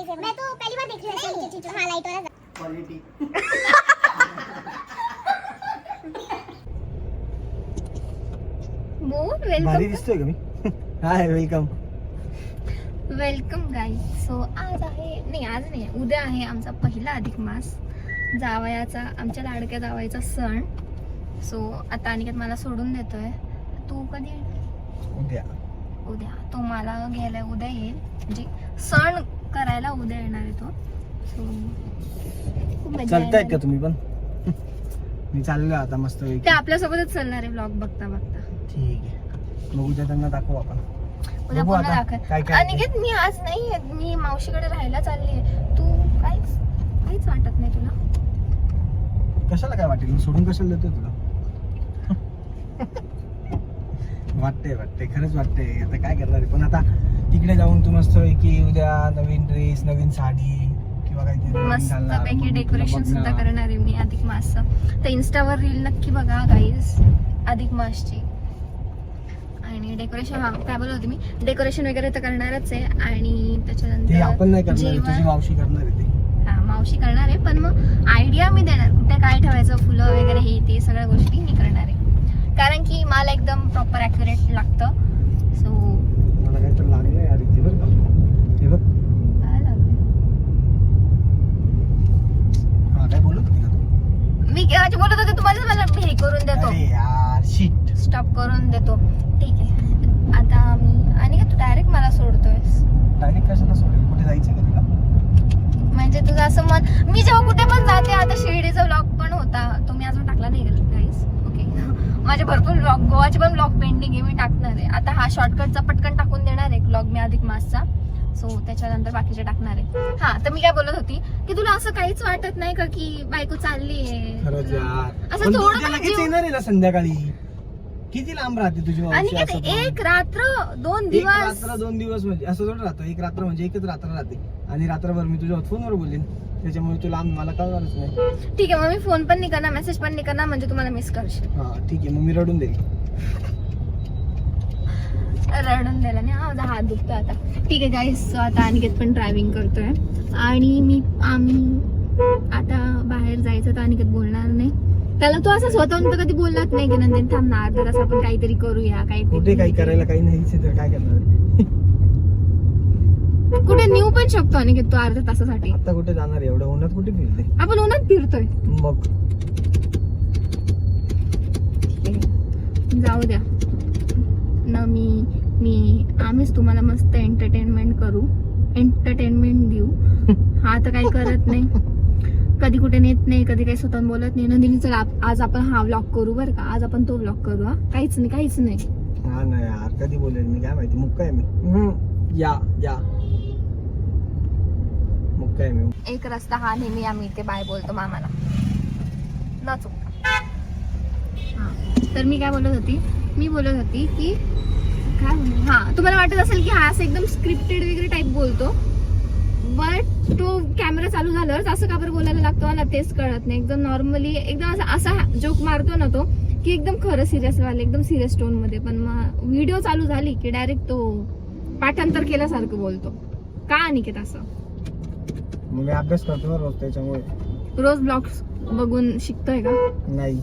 मैं तो पहली बार देख रही हूँ चीज़। हाँ लाइट वाला क्वालिटी। भारी दिसतोय का मी? Hi welcome. Welcome guys. So आज नाही उद्या आहे आमचा पहिला अधिक मास, जावयाचा, आमच्या लाडक्या जावयाचा सण. सो आता अनिकेत मला सोडून देतोय. तू कधी? उद्या तो मला घ्यायला उद्या येईल, म्हणजे सण करायला उद्या येणार आहे तो. सो चालताय का तुम्ही पण? मी चाललो आता मस्त. ते आपल्यासोबतच चालणार आहे ब्लॉग बघता बघता. ठीक आहे, मग उद्या त्यांना दाखवू आपण. उद्या पुन्हा दाखव. अनिकेत मी आज नाही, मी मावशीकडे राहायला चालली आहे. तू काहीच वाटत नाही तुला? कशाला काय वाटेल? सोडून कशाला देतो तुला? वाटते खरंच वाटते. आता काय करणार आहे, पण आता तिकडे जाऊन तू मस्त की उद्या नवीन ड्रेस, नवीन साडी किंवा काहीतरी मस्त पैकी डेकोरेशन सुद्धा करणार आहे मी अधिक मासचं. तर इंस्टावर रील नक्की बघा गाईज अधिक मासची. आणि डेकोरेशन, काय बोलत होते मी, डेकोरेशन वगैरे तर करणारच आहे. आणि त्याच्यानंतर आपण नाही करणार, तुझी मावशी करणार आहे ते. हा मावशी करणार आहे, पण मग आयडिया मी देणार कुठे काय ठेवायचं, फुलं वगैरे हे ते सगळ्या गोष्टी मी करणार आहे. कारण की मला एकदम प्रॉपर ॲक्युरेट लागतं. सो मला काय तर लागलं यार इथे बरं का. हे बघ काय लागलं? हा काय बोलत होती का तू? मी केव्हाची बोलत होते तुम्हाला, मला हे करून देतो. अरे यार शिट. स्टॉप करून देतो. ठीक आहे, आता मी आणि तू डायरेक्ट मला सोडतोयस. डायरेक्ट कशाला सोडेल? कुठे जायचं का तुला? म्हणजे तुझं असं मन, मी जेव्हा कुठे पण जाते, आता शिर्डीचा व्लॉग पण होता, तो मी अजून टाकला नाही गाईस. ओके, माझे भरपूर व्लॉग, गोवाचे पण व्लॉग पेंडिंग आहे, मी टाकणार आहे. आता हा शॉर्टकटचा पटकन टाकून देणार आहे व्लॉग मी अधिक मासचा. सो त्याच्यानंतर बाकीचे टाकणार आहे. हा, तर मी काय बोलत होती की तुला असं काहीच वाटत नाही का की बायको चालली आहे? खरंच यार, असं थोडं लगेच येणार आहे ना संध्याकाळी. किती लांब राहते तुझी मावशी? आणि एक रात्र 2 दिवस. एक रात्र 2 दिवस म्हणजे असं थोडं राहतं. एक रात्र म्हणजे एकच रात्र राहते. आणि रात्रभर मी तुझ्या फोनवर बोलेन, त्याच्यामुळे तुला मला कळणारच नाही. ठीक आहे, मग मी फोन पण नाही करणार, मेसेज पण नाही करणार, म्हणजे तुम्हाला मिस करशील. हा ठीक आहे, मग मी रडून देईल. रडून द्यायला नाही, माझा हात दुखतो आता. ठीक आहे गाईस, आता अनिकेत पण ड्रायव्हिंग करतोय आणि आम्ही आता बाहेर जायचं, तर अनिकेत बोलणार नाही. त्याला तो असं स्वतःहून तर कधी बोललाच नाही की नंतर थांब ना अर्धा तास आपण काहीतरी करूया. कुठे काही करायला काही नाहीच तर काय करणार? कुठे नेऊ पण शकतो अनिकेत तो अर्ध्या तासासाठी. आता कुठे जाणार? एवढं उन्हात कुठे फिरते? आपण उन्हात फिरतोय. मग जाऊ द्या ना, आम्हीच तुम्हाला मस्त एंटरटेनमेंट देऊ. हा तर काही करत नाही, कधी कुठे नेत नाही, कधी काही स्वतः बोलत नाही. नंदिनी चल आज आपण हा व्लॉग करू बरं का, आज आपण तो व्लॉग करू. हा काहीच नाही. हा ना यार, कधी बोलेल मी काय माहिती. मुक्का आहे मी. या मुक्का आहे मी. एक रस्ता हा नेहमी आम्ही इथे बाय बोलतो मामाला न चुकता. हा, तर मी काय बोलत होती की काय हा, तुम्हाला वाटत असेल की हा असं एकदम स्क्रिप्टेड वगैरे टाईप बोलतो, बट तो कॅमेरा चालू झाल्यावर असं का बरं बोलायला लागतो मला तेच कळत नाही. एकदम नॉर्मली, एकदम असा जोक मारतो ना तो की एकदम खरं सिरियस वाले, एकदम सिरियस टोन मध्ये. पण मग व्हिडिओ चालू झाली की डायरेक्ट तो पाठांतर केल्यासारखं बोलतो. का अनिकेत असं? मी अभ्यास करतो रोज, त्याच्यामुळे. रोज ब्लॉग्स बघून शिकतोय का? नाही,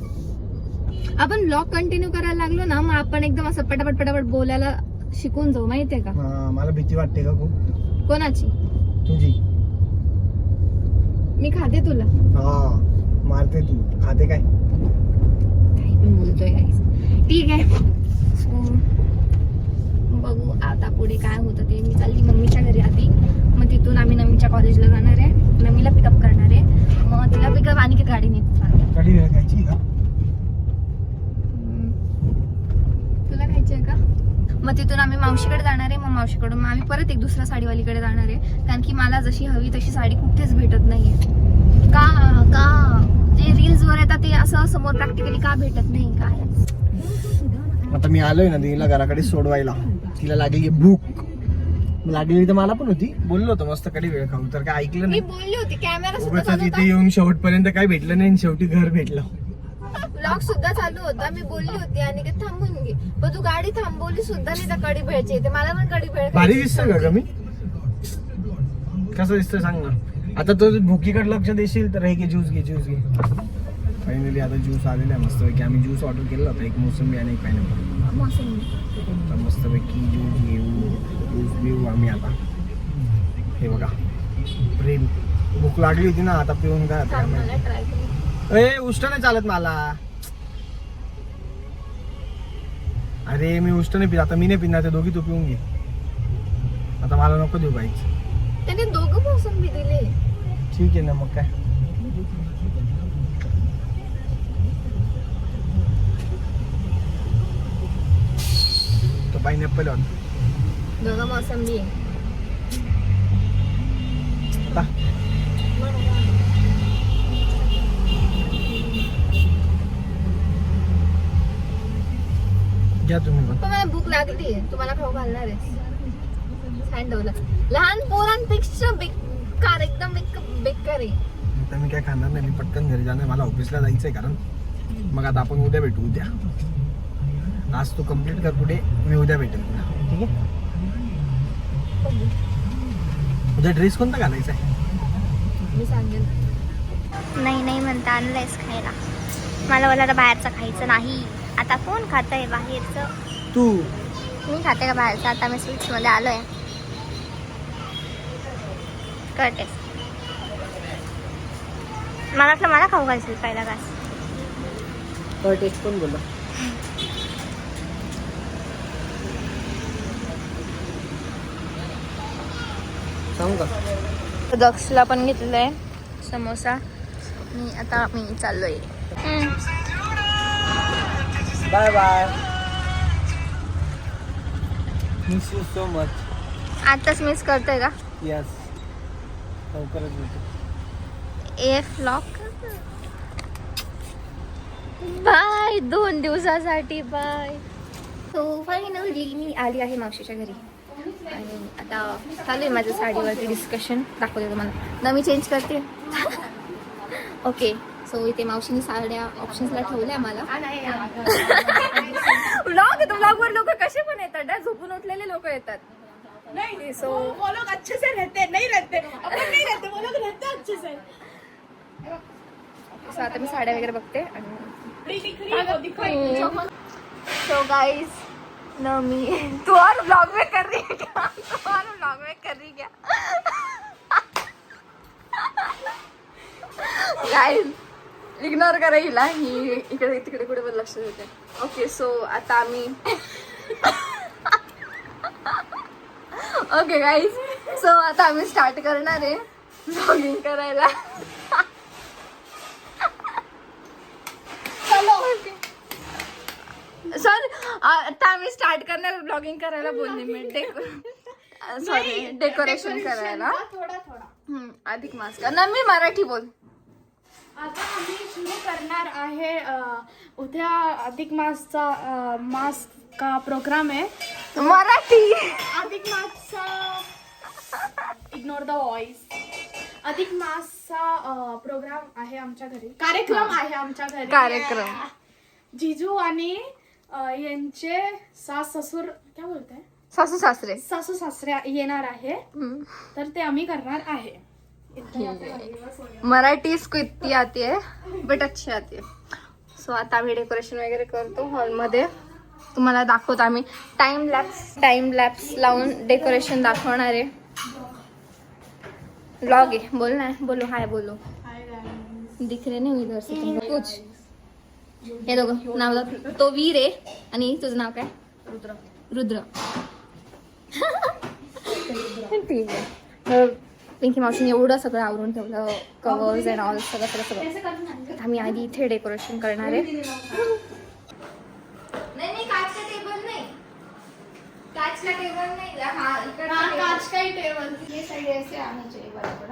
आपण ब्लॉग कंटिन्यू करायला लागलो ना, मग आपण एकदम असं पटापट बोलायला शिकून जाऊ, माहितीये का? मला भीती वाटते का खूप? कोणाची? तुझी. मी खाते तुला? हा, मारते तू, खाते काय? काही पण बोलतोय गाईस. ठीक आहे, बघू आता पुढे काय होतं ते. मी चालली मम्मीच्या घरी आधी, मग तिथून आम्ही नवीनच्या कॉलेजला जाणार आहे. नवीला पिकअप करणार आहे, मग तिला पिकअप आणि गाडी नेत गाडी खायची का? तुला खायची आहे का? मग तिथून आम्ही मावशीकडे जाणार आहे. मग मावशीकडून मग आम्ही परत एक दुसऱ्या साडीवालीकडे जाणार आहे, कारण की मला जशी हवी तशी साडी कुठेच भेटत नाहीये. का जे रील्स वर येतात ते असं समोर प्रॅक्टिकली का भेटत नाही काय? आता मी आलोय ना तिला घराकडे सोडवायला. तिला लागली भूक, लागलेली तर मला पण होती. बोललो होतो मस्त कधी वेळ खाऊ, तर काय ऐकलं नाही. मी बोलली होती कॅमेरा उगाच तिथे येऊन शेवटपर्यंत काय भेटलं नाही, शेवटी घर भेटलं. व्लॉग सुद्धा चालू होता, मी बोलली होती आणि की थांबून घे, पण तू गाडी थांबवली सुद्धा नाही. तर कढी भेळची येते, मला पण कढी भेळ भारी दिसतं का मी? कसं दिसतंय सांग ना. आता तो भुकीकडे लक्ष देशील तर हे घे ज्यूस घे. फायनली आता ज्यूस आलेला आहे मस्तपैकी. आम्ही ज्यूस ऑर्डर केला होता, एक मोसंबी आणि एक पायनॅपल. तर मस्तपैकी ज्यूस पिऊ आम्ही आता. हे बघा प्रेम. भूक लागली होती ना, आता पिऊन काय ए उष्ट नाही चालत मला. अरे मी उष्ट नाही पित आता. मी नाही पिणार, ते दोघी तू पिऊन घे. आता मला नको देऊ बाईच. त्याने दोघं मोसंबी दिले. ठीक आहे ना मग काय. तो पायनॅपल ऑन. दोघं मोसंबी आहे. घ्या तुम्ही पण. पण मला भूक लागली. तुम्हाला खाऊ घालणार आहे. सांडवलं. लहान पोरांपेक्षा बेकार, एकदम बेकार आहे. आता मी काय खाणार नाही. मी पटकन घरी जाणार. मला ऑफिसला जायचंय कारण. मग आता आपण उद्या भेटू. उद्या आज तू कम्प्लीट कर पुढे. मी उद्या भेटेल तुला. ठीक आहे. उद्या ड्रेस कोणता घालायचा आहे मी सांगेन. नाही म्हणता आणलंयस खायला. मला बाहेरचं खायचं नाही. आता कोण खात आहे बाहेरचं? तू. मी खाते का बाहेरचं? आता मी स्वीट्स मध्ये आलोय. कळते मला वाटलं मला खाऊ घालशील पहिला घास. टेस्ट कोण बोलला? सांगू का? दक्षला पण घेतलेला आहे समोसा. आता मी चाललोय. Bye bye. Miss you so much. आताच मिस करतोय का? यस. लवकरच भेटू. Lock bye. 2 दिवसासाठी बाय. सो फायनली मी आली आहे मावशीच्या घरी आणि आता चालू आहे माझ्या साडीवरती डिस्कशन. दाखवते तुम्हाला. ना मी चेंज करते. ओके. सो इथे मावशीने साड्या ऑप्शन्सला ठेवल्या मला. व्लॉग येतो. व्लॉगवर लोक कसे पण येतात. झोपून उठलेले लोक येतात. नहीं सो वो लोग अच्छे से रहते नहीं रहते अपन नहीं रहते वो लोग रहते अच्छे से. सो आता मी साड्या वगैरे बघते आणि सो गाइस न मी तू और ब्लॉग में कर रही है क्या? तू और ब्लॉग में कर रही क्या? गाइस इग्नोर करा हिला. ही इकडे तिकडे कुठे पण लक्ष देते. ओके. सो आता आम्ही ओके गाईज. सो आता आम्ही स्टार्ट करणार आहे ब्लॉगिंग करायला. सर आता आम्ही स्टार्ट करणार ब्लॉगिंग करायला बोलले मी. सॉरी डेकोरेशन करायला. अधिक मास का ना. मी मराठी बोल. आता आम्ही सुरू करणार आहे. उद्या अधिक मास का प्रोग्राम आहे. मराठी. अधिक मासचा इग्नोर द वॉइस. अधिक मासचा प्रोग्राम आहे आमच्या घरी. कार्यक्रम आहे आमच्या घरी. कार्यक्रम. जिजू आणि यांचे सासू बोलताय सासू सासरे. सासू सासरे येणार आहे. तर ते आम्ही करणार आहे. मराठी इसको इतनी आती है बट अच्छी आती है. सो आता आम्ही डेकोरेशन वगैरे करतो हॉलमध्ये. तुम्हाला दाखवतो आम्ही टाइम लॅप्स लावून डेकोरेशन दाखवणार आहे. व्लॉग आहे. बोल ना. बोलो हाय. बोलो दिख रहे नाही इधर से तुमको कुछ. हे दोघं नाव तो वीर आहे आणि तुझं नाव काय? रुद्र. ठीक आहे. पिंकी मावशीने एवढं सगळं आवरून ठेवलं. कवर्स अँड ऑल सगळं. आम्ही आधी इथे डेकोरेशन करणार आहे. नाही काच का टेबल नाही. काच का टेबल नाही. हा काच का टेबल. ये साइड ऐसे आनी चाहिए बराबर.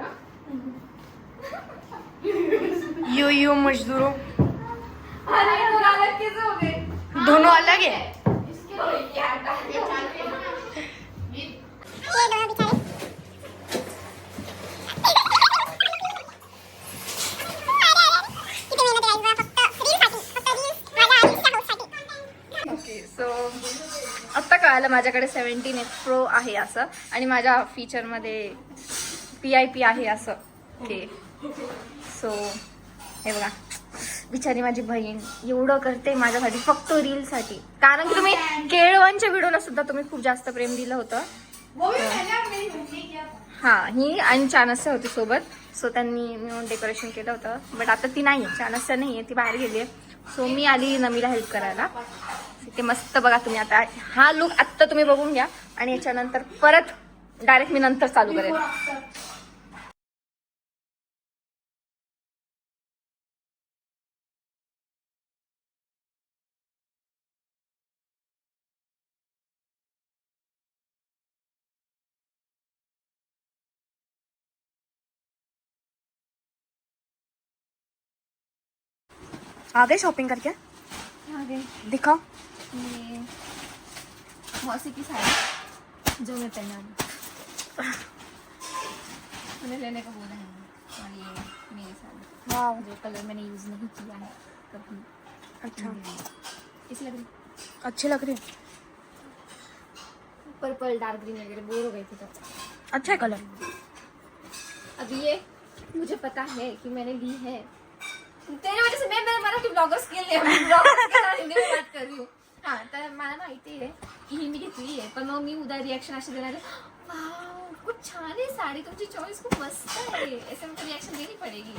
यो मजदूरों. अरे अलग कैसे हो गए? दोनों अलग है. इसके लिए क्या हटा ये चाहते हैं. सो आत्ता कळालं माझ्याकडे 17 Pro आहे असं. आणि माझ्या फीचरमध्ये PIP आहे असं ओके. सो हे बघा बिचारी माझी बहीण एवढं करते माझ्यासाठी फक्त रीलसाठी. कारण की तुम्ही केळवणच्या व्हिडिओला सुद्धा तुम्ही खूप जास्त प्रेम दिलं होतं. हा ही आणि चानस्य होती सोबत. सो त्यांनी मिळून डेकोरेशन केलं होतं. बट आता ती नाही, चानस्य नाही आहे, ती बाहेर गेली आहे. सो मी आली नमीला हेल्प करायला. ते मस्त बघा तुम्ही आता हा लुक आत्ता तुम्ही बघून घ्या आणि याच्यानंतर परत डायरेक्ट मी नंतर चालू करेल. आ गए शॉपिंग करके? आगे दिखाओ. ये मौसी की साड़ी जो मैं पहना हूँ, उन्हें लेने को बोला है. और ये मेरी साड़ी वाव जो कलर मैंने यूज़ नहीं किया है कभी. अच्छा कैसी लग रही? अच्छी लग रही है. पर्पल डार्क ग्रीन वगैरह बोर हो गई थी तो. अच्छा है कलर. अभी ये मुझे पता है कि मैंने ली है तेरे वजह से. मैं मराठी ब्लॉगर्स के लिए हिंदी में बात कर रही हूँ. हा तर मला माहिती आहे की ही मी घेतली आहे. पण मग मी उद्या रिॲक्शन असे देणार आहे, वाव खूप छान आहे साडी, तुमची चॉईस खूप मस्त आहे, ऐसे मुझे रिॲक्शन देनी पडेगी.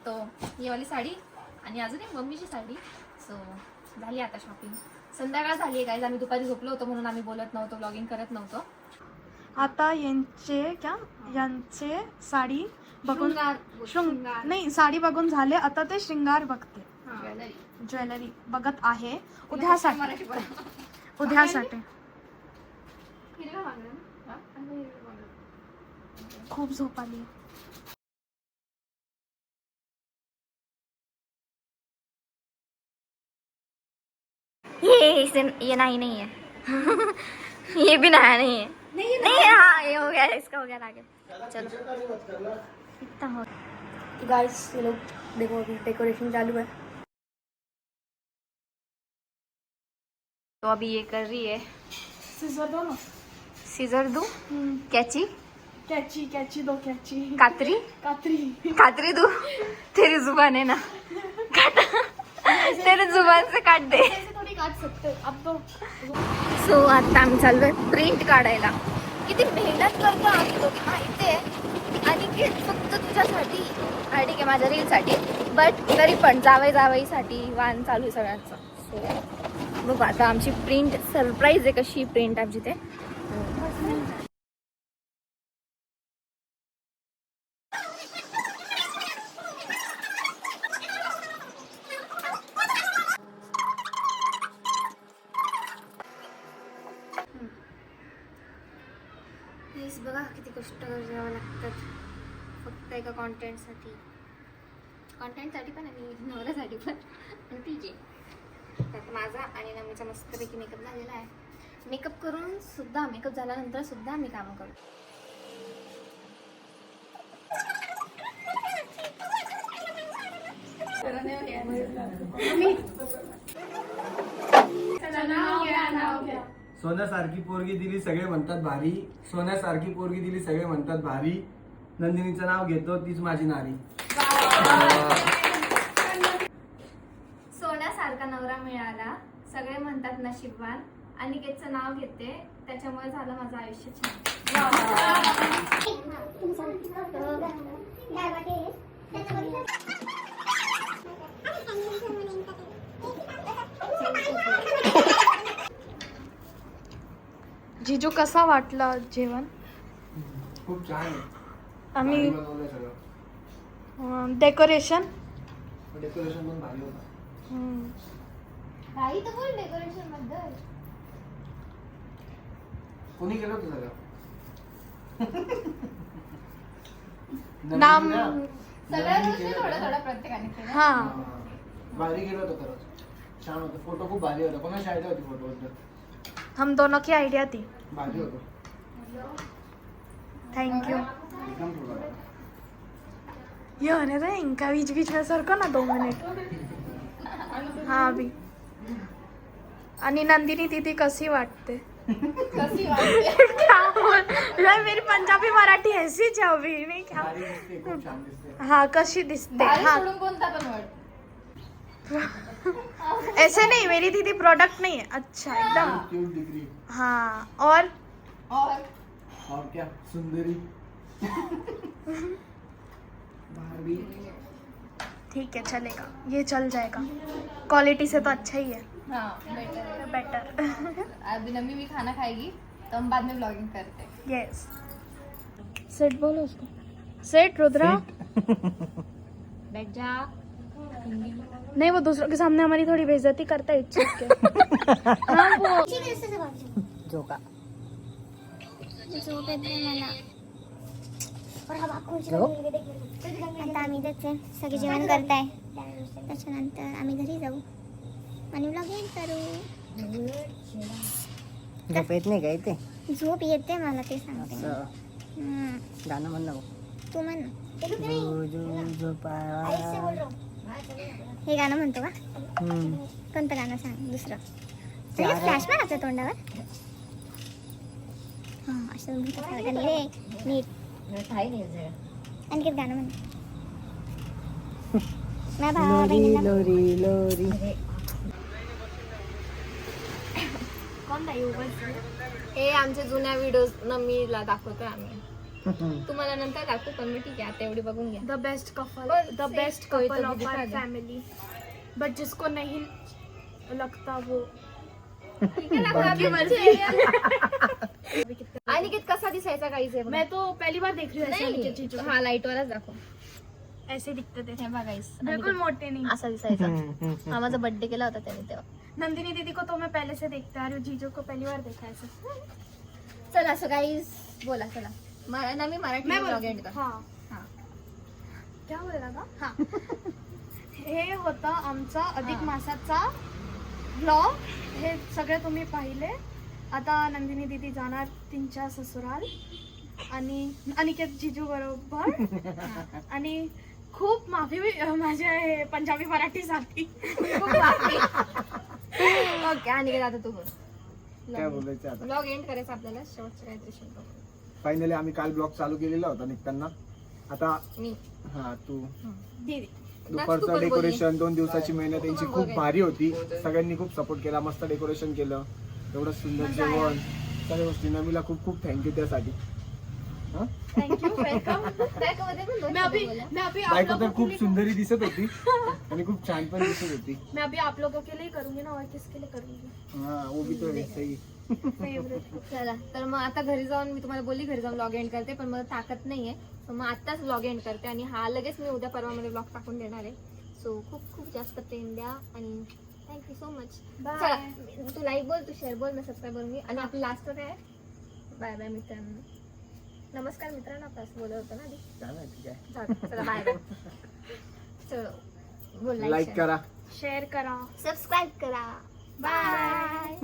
तो ये वाली साडी आणि अजून एक मम्मीची साडी. सो झाली आता शॉपिंग. संध्याकाळ झाली आहे गाईज. आम्ही दुपारी झोपलो होतो म्हणून आम्ही बोलत नव्हतो, ब्लॉगिंग करत नव्हतो. आता यांचे साडी बघून शृंगार नाही साडी बघून झाले. आता ते श्रृंगार बघते, ज्वेलरी. ज्वेलरी बघत आहे उद्यासाठी. मराठी बोला. उद्यासाठी हिरव्या मागण्या ना? हा? आणि हिरव्या मागण्या. खूप झोप आली. ये नहीं है. ये भी नया नहीं है. नहीं हाँ ये हो गया, इसका हो गया आगे. चलो इतना हो. गाइस ये लोग देखो अभी डेकोरेशन चालू है. तो अभी ये कर रही है. सीजर दो ना. सीजर दूं? कैची? कैची कैची दो. कैची कातरी? कातरी कातरी दूं? तेरी जुबान है ना, तेरी जुबान से काट दे. ऐसे थोड़ी काट सकते अब तो. सो आता आम्ही चाललोय प्रिंट काढायला. किती मेहनत करतो आम्ही लोक माहिती आहे. आणि ते फक्त तुझ्यासाठी आणि ठीक आहे माझ्या रीलसाठी, बट तरी पण जावईसाठी वाण चालू आहे सगळ्यांचं. सो बघू आता आमची प्रिंट सरप्राईज आहे कशी प्रिंट आमची ते. बघा किती कष्ट करावं लागतात फक्त एका कॉन्टेंटसाठी पण आणि नवऱ्यासाठी पण. ठीक आहे तर माझा आणि नमीचा मस्तपैकी मेकअप झालेला आहे. मेकअप करून सुद्धा मेकअप झाल्यानंतर सुद्धा मी कामं करू. सोन्यासारखी पोरगी दिली सगळे म्हणतात भारी. सोन्यासारखी पोरगी दिली सगळे म्हणतात भारी. नंदिनीचं नाव घेतो तीच माझी नारी. सोन्यासारखा नवरा मिळाला सगळे म्हणतात नशीबवान. अनिकेतचं नाव घेते त्याच्यामुळे झालं माझं आयुष्य छान. जिजू कसा वाटला जेवण? खूप छान आहे. आम्ही भारी बनवलंय सगळं. डेकोरेशन डेकोरेशन पण भारी होतं. काही तर बोल डेकोरेशन बद्दल. कोणी केलं होतं सगळं? नाम सगळ्या गोष्टी थोडं थोडं प्रत्येकाने केलं. हा भारी केलं होतं खरंच. छान होतं. फोटो खूप भारी होता. कोणाची आयडिया होती फोटो बद्दल? हम दोनों की आइडिया थी. भारी होतं. Thank you. एकदम थोडं. ये होने दे इनका बीच में सरको ना 2 मिनिट. हाँ अभी. आणि नंदिनी दीदी कशी वाटते? कशी वाटते? क्या बोल यार, मेरी पंजाबी मराठी ऐसीच है अभी नहीं क्या. खूप छान दिसते. हाँ कशी दिसते. भारी हाँ सोडून कोणता पण वर्ड. ऐसे नहीं, मेरी दीदी प्रोडक्ट नहीं है. अच्छा एकदम. क्यूट दिख रही. हाँ और और क्या सुंदरी. बारबी. ठीक है चलेगा, ये चल जाएगा. क्वालिटी से तो अच्छा ही है. हाँ बेटर है. बेटर. अभी नमी भी खाना खाएगी तो हम बाद में ब्लॉगिंग करते हैं. यस. सेट बोलो उसको. सेट रुद्रा. बैठ जा. नहीं, वो दूसरों के सामने हमारी थोड़ी बेइज्जती करता है इज्जत के. हाँ वो झोका. झोप येते मला. आता आम्ही त्याचे सगळे जेवण करताय, त्याच्यानंतर आम्ही घरी जाऊ आणि ब्लॉग एंड करू. झोप येत नाही का इथे. झोप येते मला ते सांगते. गाणं म्हण ना. तू म्हण ना. हे गाणं म्हणतो का? कोणतं गाणं सांग दुसरं. फ्लॅश मार तोंडावर. हा असं म्हणतात मला गाणी रे नीट. आणखी गाणं म्हण. माझ्या भावा बहिणीला लोरी लोरी. हे आमच्या जुन्या व्हिडिओ नमीला दाखवतोय आम्ही. तुम्हाला नंतर दाखवू पण मी ठीक आहे आता एवढी बघून घ्या. The best couple, bus, the best कोई तो कपल ऑफ दिखा आवर दे. फैमिली, बट जिसको नहीं लगता वो. अनिकेत कसा दिसायचा काहीच आहे बघा. मैं तो पहली बार देख रही हूँ ऐसे वाली चीजों को. हा लाईट वालाच दाखव. ऐसे दिखते थे, हे बघा guys, बिल्कुल अनिकेत मोटे नहीं. असा दिसायचा. हा माझा बर्थडे केला होता त्याने तेव्हा. नंदिनी दीदी को तो मैं पहले से देखते आ रही हूँ, जीजू को पहली बार देखा है ऐसे. चला सो गाईज बोला चला. नमी मराठी मैं ब्लॉग एंड कर. हाँ हाँ. क्या बोलला का. हा. हे होतं आमचा अधिक मासाचा ब्लॉग. हे सगळे तुम्ही पाहिले. आता नंदिनी दीदी जाणार तिच्या ससुराल आणि अनिकेत जिजू बरोबर. आणि खूप माफी माझ्या हे पंजाबी मराठीसाठी. ओके अनिकेत आता तू बोल. काय बोलायचं आता. ब्लॉग एंड करायचा आपल्याला. शेवटचं काहीतरी शिकतो फायनली आम्ही काल ब्लॉग चालू केलेला होता निघताना. आता मी. हा तू. दीदी तू दुपारचं पण डेकोरेशन 2 दिवसाची मेहनत तू त्यांची पण खूप बोल. भारी होती. सगळ्यांनी खूप सपोर्ट केला. मस्त डेकोरेशन केलं. एवढं सुंदर जेवण सगळ्या गोष्टी. नमीला खूप खूप थँक्यू त्यासाठी. हा? Thank you welcome. बॅकमध्ये पण दोन मैं अभी शब्द बोला. मैं अभी आप बायको लोगों तर के खूप लिए सुंदरी दिसत होती आणि खूप छान पण दिसत होती. मैं अभी आप लोगों के लिए करूंगी ना, और किसके लिए करूंगी. हा वो भी तो है सही. फेवरेट. चला तर मग आता घरी जाऊन मी तुम्हाला बोलली घरी जाऊन ब्लॉग एंड करते पण मला ताकद नाहीये. तर मग आत्ताच ब्लॉग एंड करते आणि हा लगेच मी उद्या परवामध्ये ब्लॉग टाकून देणार आहे. सो खूप खूप जास्त प्रेम द्या आणि थँक्यू सो मच. चला तू लाईक बोल, तू शेअर बोल, मी सबस्क्राईब करून घे. आणि आपलं लास्ट काय आहे? बाय बाय मित्रांनो. नमस्कार मित्रांनो. आपण असं बोलत होतो ना आधी. काय माहिती काय. जाऊ दे. चला बाय बाय. चलो बोल लाईक करा. शेअर करा. सबस्क्राईब करा. बाय.